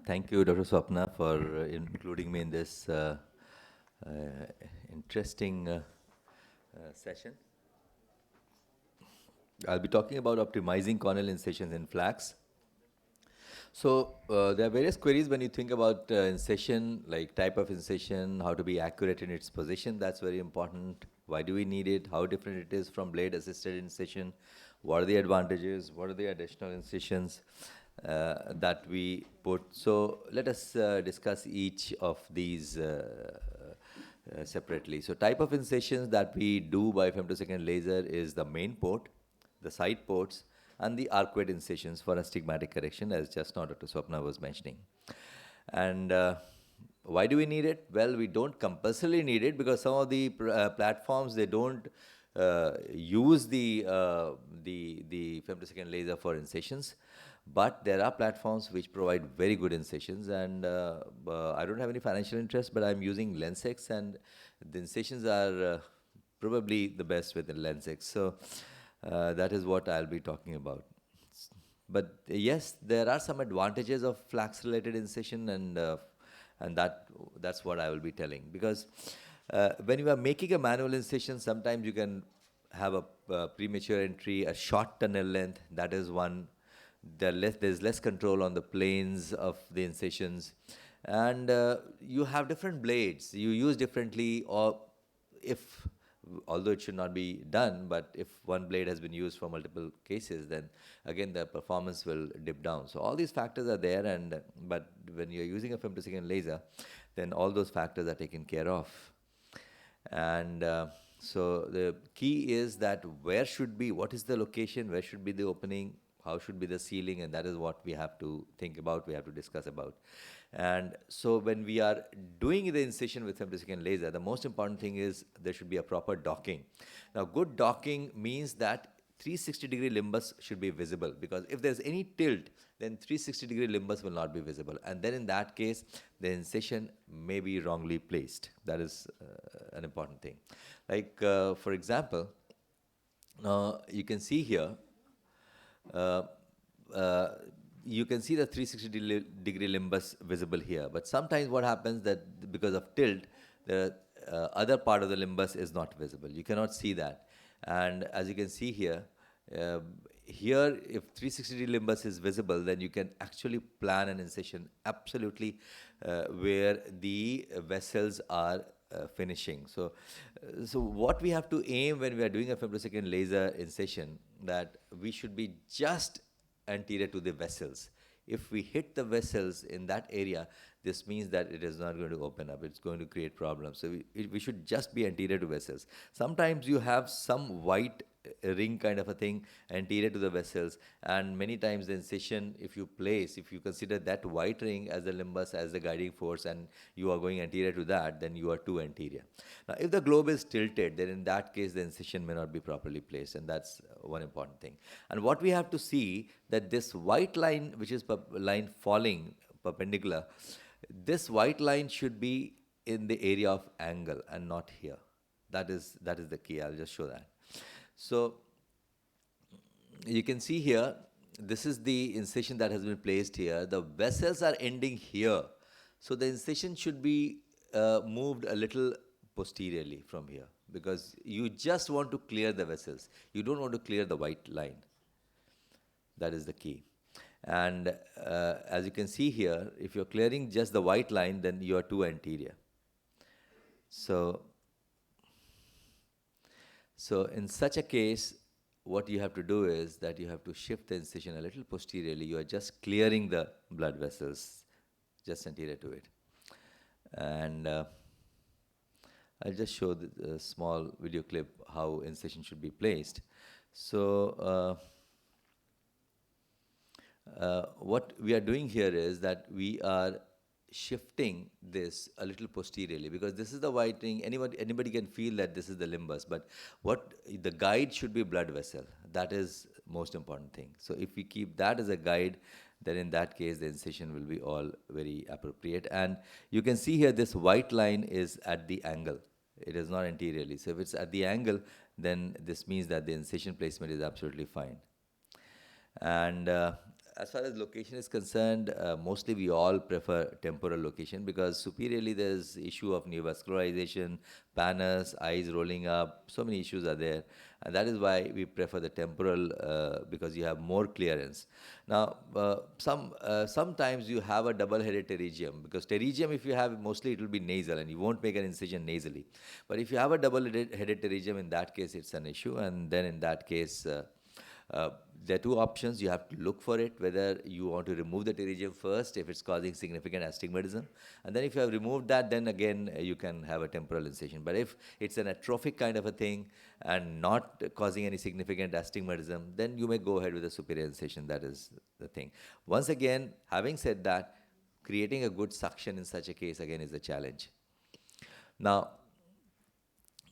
Thank you, Dr. Swapna, for including me in this uh, interesting session. I'll be talking about optimizing corneal incisions in FLACS. So there are various queries when you think about incision, like type of incision, how to be accurate in its position. That's very important. Why do we need it? How different it is from blade-assisted incision? What are the advantages? What are the additional incisions that we put? So let us discuss each of these separately. So type of incisions that we do by femtosecond laser is the main port, the side ports, and the arcuate incisions for astigmatic correction, as just now Dr. Swapna was mentioning. And why do we need it? Well, we don't compulsorily need it because some of the platforms, they don't use the femtosecond laser for incisions. But there are platforms which provide very good incisions, and I don't have any financial interest, but I'm using LensX, and the incisions are probably the best with the LensX. So that is what I'll be talking about. But yes, there are some advantages of FLACS-related incision, and that's what I will be telling. Because when you are making a manual incision, sometimes you can have a premature entry, a short tunnel length. That is one. There's less control on the planes of the incisions, and you have different blades. You use differently, or if although it should not be done, but if one blade has been used for multiple cases, then again the performance will dip down. So all these factors are there, and but when you're using a femtosecond laser, then all those factors are taken care of. And so the key is that what is the location, where should be the opening, how should be the sealing, and that is what we have to think about, we have to discuss about. And so when we are doing the incision with femtosecond laser, the most important thing is there should be a proper docking. Now, good docking means that 360-degree limbus should be visible, because if there's any tilt, then 360-degree limbus will not be visible. And then in that case, the incision may be wrongly placed. That is an important thing. Like, for example, you can see here, you can see the 360-degree limbus visible here. But sometimes what happens that because of tilt, the other part of the limbus is not visible. You cannot see that. And as you can see here, here if 360-degree limbus is visible, then you can actually plan an incision absolutely where the vessels are finishing. So what we have to aim when we are doing a femtosecond laser incision, that we should be just anterior to the vessels. If we hit the vessels in that area, this means that it is not going to open up. It's going to create problems. So we should just be anterior to vessels. Sometimes you have some white ring kind of a thing anterior to the vessels, and many times the incision, if you consider that white ring as the limbus, as the guiding force, and you are going anterior to that, then you are too anterior. Now, if the globe is tilted, then in that case the incision may not be properly placed, and that's one important thing. And what we have to see, that this white line, which is line falling perpendicular, this white line should be in the area of angle and not here. That is the key. I'll just show that. So you can see here, this is the incision that has been placed here. The vessels are ending here. So the incision should be moved a little posteriorly from here, because you just want to clear the vessels. You don't want to clear the white line. That is the key. And as you can see here, if you're clearing just the white line, then you are too anterior. So in such a case, what you have to do is that you have to shift the incision a little posteriorly. You are just clearing the blood vessels just anterior to it. And I'll just show the small video clip how incision should be placed. So what we are doing here is that we are shifting this a little posteriorly, because this is the white ring. Anybody can feel that this is the limbus, but what the guide should be blood vessel. That is most important thing. So if we keep that as a guide, then in that case the incision will be all very appropriate. And you can see here this white line is at the angle. It is not anteriorly. So if it's at the angle, then this means that the incision placement is absolutely fine. And as far as location is concerned, mostly we all prefer temporal location because superiorly there's issue of neovascularization, pannus, eyes rolling up, so many issues are there. And that is why we prefer the temporal because you have more clearance. Now, sometimes you have a double-headed pterygium because pterygium, if you have, mostly it will be nasal and you won't make an incision nasally. But if you have a double-headed pterygium, in that case, it's an issue. And then in that case, there are two options. You have to look for it, whether you want to remove the pterygium first if it's causing significant astigmatism. And then if you have removed that, then again, you can have a temporal incision. But if it's an atrophic kind of a thing and not causing any significant astigmatism, then you may go ahead with a superior incision. That is the thing. Once again, having said that, creating a good suction in such a case, again, is a challenge. Now,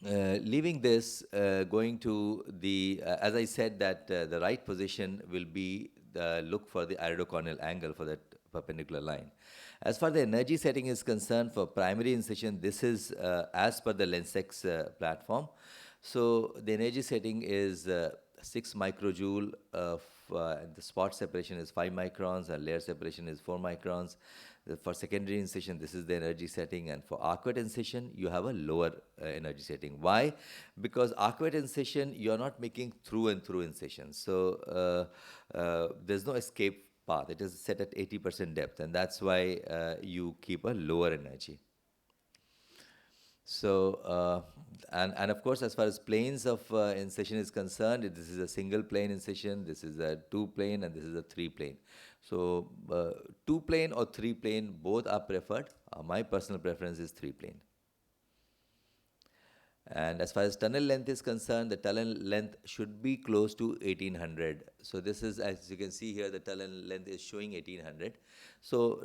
leaving this, going to the, as I said, that the right position will be look for the iridocorneal angle for that perpendicular line. As far as the energy setting is concerned, for primary incision, this is as per the LensX platform. So the energy setting is 6 microjoule, the spot separation is 5 microns, and layer separation is 4 microns. For secondary incision, this is the energy setting, and for arcuate incision, you have a lower energy setting. Why? Because arcuate incision, you're not making through and through incisions. So there's no escape path. It is set at 80% depth, and that's why you keep a lower energy. So, and of course, as far as planes of incision is concerned, this is a single plane incision, this is a 2-plane, and this is a 3-plane. So, 2-plane or 3-plane, both are preferred. My personal preference is 3-plane. And as far as tunnel length is concerned, the tunnel length should be close to 1800. So this is, as you can see here, the tunnel length is showing 1800. So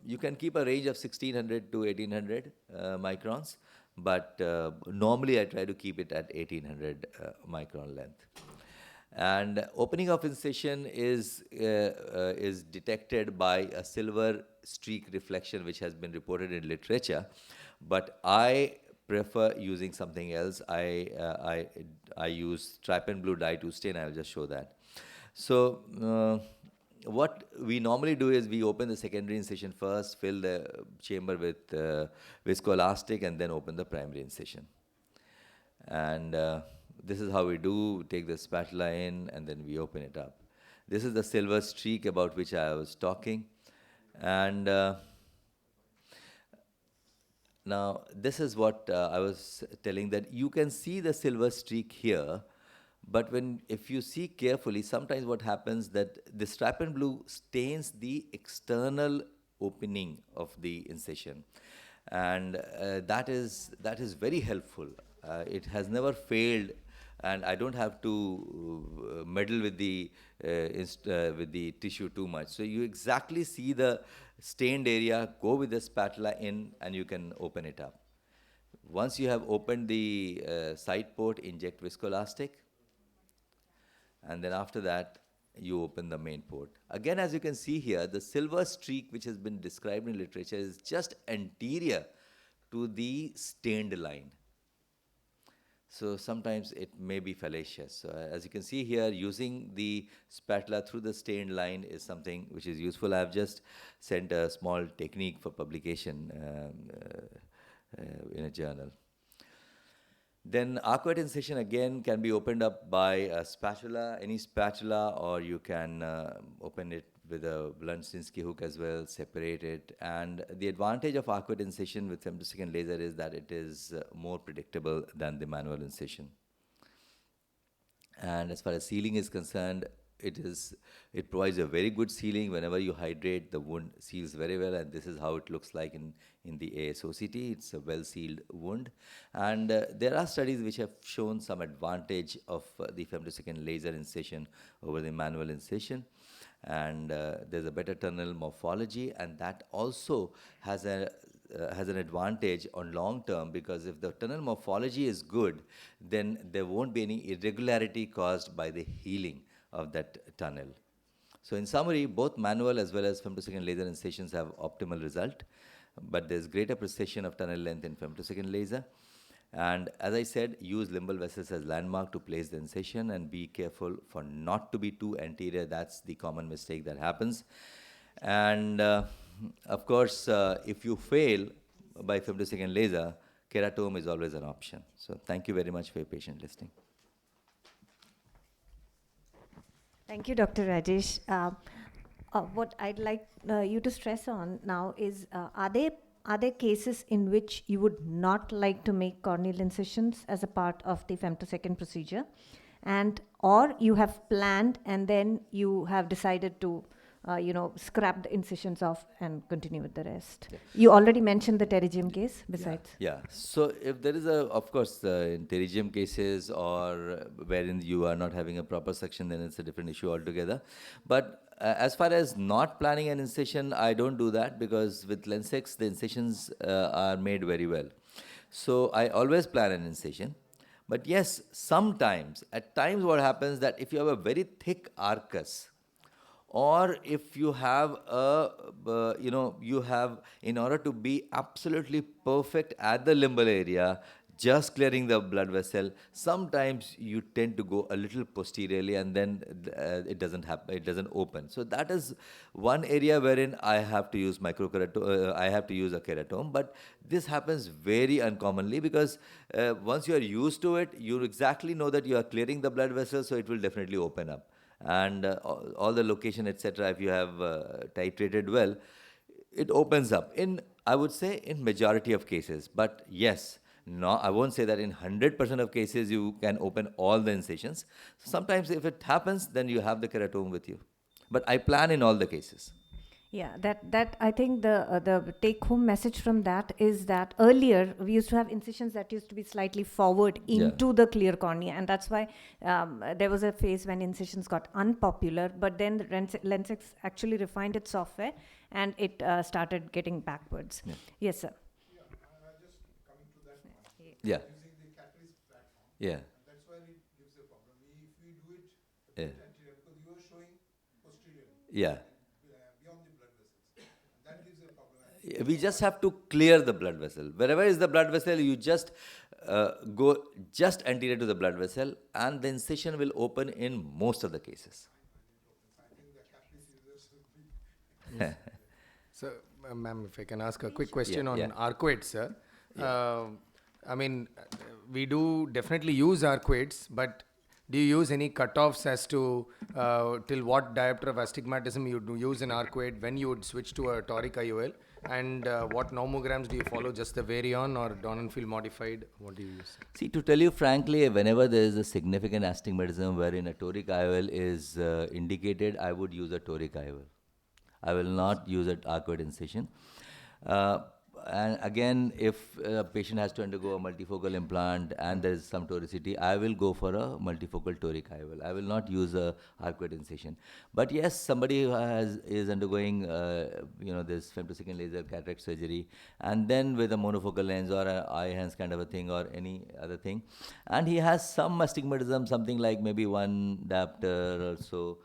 you can keep a range of 1600 to 1800 microns, but normally I try to keep it at 1800 micron length. And opening of incision is detected by a silver streak reflection, which has been reported in literature, but I prefer using something else. I use trypan blue dye to stain. I'll just show that. So what we normally do is we open the secondary incision first, fill the chamber with viscoelastic, and then open the primary incision. And this is how we do. Take the spatula in, and then we open it up. This is the silver streak about which I was talking. And now, this is what I was telling, that you can see the silver streak here, but if you see carefully, sometimes what happens that the trypan blue stains the external opening of the incision, and that is very helpful. It has never failed, and I don't have to meddle with the tissue too much. So you exactly see the stained area, go with the spatula in, and you can open it up. Once you have opened the side port, inject viscoelastic, and then after that, you open the main port. Again, as you can see here, the silver streak, which has been described in literature, is just anterior to the stained line. So sometimes it may be fallacious. So as you can see here, using the spatula through the stained line is something which is useful. I've just sent a small technique for publication in a journal. Then arcuate incision again can be opened up by a spatula, any spatula, or you can open it with a blunt Sinskey hook as well, separate it. And the advantage of arcuate incision with femtosecond laser is that it is more predictable than the manual incision. And as far as sealing is concerned, it provides a very good sealing. Whenever you hydrate, the wound seals very well, and this is how it looks like in the ASOCT. It's a well-sealed wound. And there are studies which have shown some advantage of the femtosecond laser incision over the manual incision. And there's a better tunnel morphology, and that also has an advantage on long term, because if the tunnel morphology is good, then there won't be any irregularity caused by the healing of that tunnel. So in summary, both manual as well as femtosecond laser incisions have optimal result, but there's greater precision of tunnel length in femtosecond laser. And as I said, use limbal vessels as landmark to place the incision, and be careful for not to be too anterior. That's the common mistake that happens. And of course, if you fail by femtosecond laser, keratome is always an option. So thank you very much for your patient listening. Thank you, Dr. Rajesh. What I'd like you to stress on now is, are there cases in which you would not like to make corneal incisions as a part of the femtosecond procedure, or you have planned and then you have decided to scrap the incisions off and continue with the rest? Yeah. You already mentioned the pterygium case besides. Yeah. So if there is of course, in pterygium cases or wherein you are not having a proper section, then it's a different issue altogether. But as far as not planning an incision, I don't do that, because with Lensex, the incisions are made very well. So I always plan an incision. But yes, at times what happens that if you have a very thick arcus, or if you have in order to be absolutely perfect at the limbal area, just clearing the blood vessel, sometimes you tend to go a little posteriorly, and then it doesn't happen, it doesn't open. So that is one area wherein I have to use I have to use a keratome. But this happens very uncommonly, because once you are used to it, you exactly know that you are clearing the blood vessel, so it will definitely open up. And all the location, etc., if you have titrated well, it opens up I would say in majority of cases. But yes, no, I won't say that in 100% of cases you can open all the incisions. Sometimes if it happens, then you have the keratome with you. But I plan in all the cases. Yeah, that I think the take-home message from that is that earlier we used to have incisions that used to be slightly forward into the clear cornea, and that's why there was a phase when incisions got unpopular. But then the Lensex actually refined its software, and it started getting backwards. Yeah. Yes, sir. Just coming to that one. Yeah. Using the catalyst platform. Yeah. And that's why it gives a problem. If we do it anterior, because you are showing posteriorly. Yeah. Beyond the blood vessels. That gives a problem. We just have to clear the blood vessel. Wherever is the blood vessel, you just go just anterior to the blood vessel, and the incision will open in most of the cases. I think the catalyst users will be. So, ma'am, if I can ask a quick question on yeah. arcuates, sir. I mean, we do definitely use arcuates, but do you use any cutoffs as to till what diopter of astigmatism you do use an arcuate, when you would switch to a toric IOL, and what nomograms do you follow, just the Varion or Donenfeld modified? What do you use? See, to tell you frankly, whenever there is a significant astigmatism wherein a toric IOL is indicated, I would use a toric IOL. I will not use an arcuate incision. And again, if a patient has to undergo a multifocal implant and there is some toricity, I will go for a multifocal toric IOL. I will not use a arcuate incision. But yes, somebody who is undergoing this femtosecond laser cataract surgery, and then with a monofocal lens or an eye-hands kind of a thing or any other thing, and he has some astigmatism, something like maybe 1 diopter or so,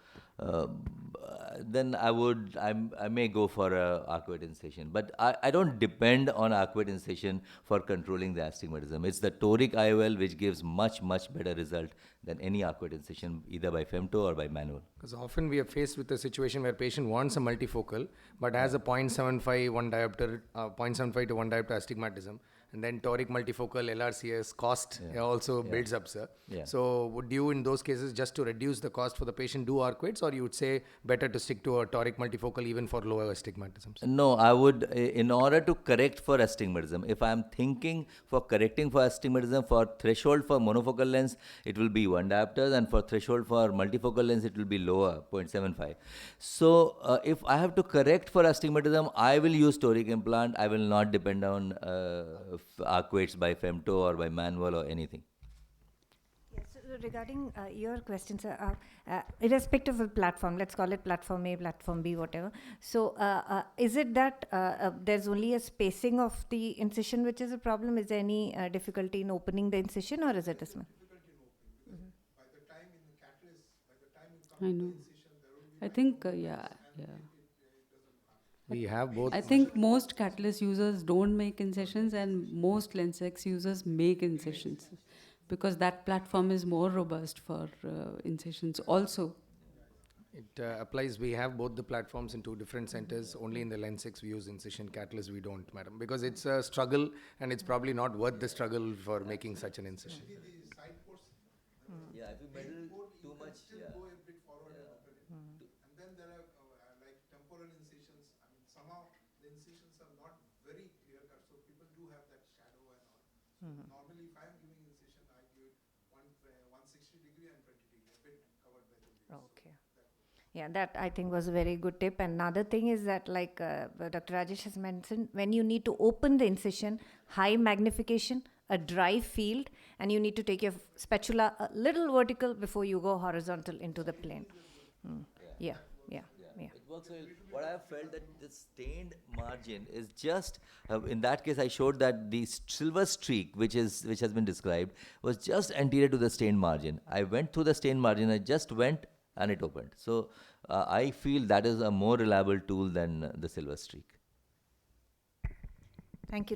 then I may go for a arcuate incision. But I don't depend on arcuate incision for controlling the astigmatism. It's the toric IOL which gives much better result than any arcuate incision, either by femto or by manual. Because often we are faced with a situation where patient wants a multifocal, but has a 0.75 1 diopter, 0.75 to 1 diopter astigmatism. And then toric multifocal LRCS cost also builds up, sir. Yeah. So would you, in those cases, just to reduce the cost for the patient, do arcuates, or you would say better to stick to a toric multifocal even for lower astigmatisms? No, I would, in order to correct for astigmatism, if I am thinking for correcting for astigmatism, for threshold for monofocal lens, it will be 1 diopter, and for threshold for multifocal lens, it will be lower, 0.75. So if I have to correct for astigmatism, I will use toric implant. I will not depend on arcuates by femto or by manual or anything. Yes, so regarding your question, sir, irrespective of platform, let's call it platform A, platform B, whatever. So is it that there's only a spacing of the incision which is a problem? Is there any difficulty in opening the incision, or is it a small? Difficulty in opening, because by the time in the catalyst, by the time you come I to the know. incision, there will be I think, yeah. it doesn't happen. We have both. I think most catalyst users don't make incisions and most Lensex users make incisions because that platform is more robust for incisions also. It applies, we have both the platforms in two different centers. Only in the Lensex we use Incision Catalyst, we don't, madam. Because it's a struggle and it's probably not worth the struggle for making such an incision. The side ports, Yeah, if you meddle port, too you can much, still yeah. go a bit forward and open it. And then there are like temporal incisions. I mean, somehow the incisions are not very clear cut, so people do have that shadow and all. So normally, if I am giving incision, I give it 160 degree and 20 degree, a bit covered by the lid. Okay. Yeah, that I think was a very good tip. And another thing is that, like Dr. Rajesh has mentioned, when you need to open the incision, high magnification, a dry field, and you need to take your spatula a little vertical before you go horizontal into the plane. Yeah, yeah, yeah. It works well. What I have felt that the stained margin is just, in that case I showed that the silver streak which has been described was just anterior to the stained margin. I went through the stained margin, I just went and it opened. So I feel that is a more reliable tool than the silver streak. Thank you, Dr.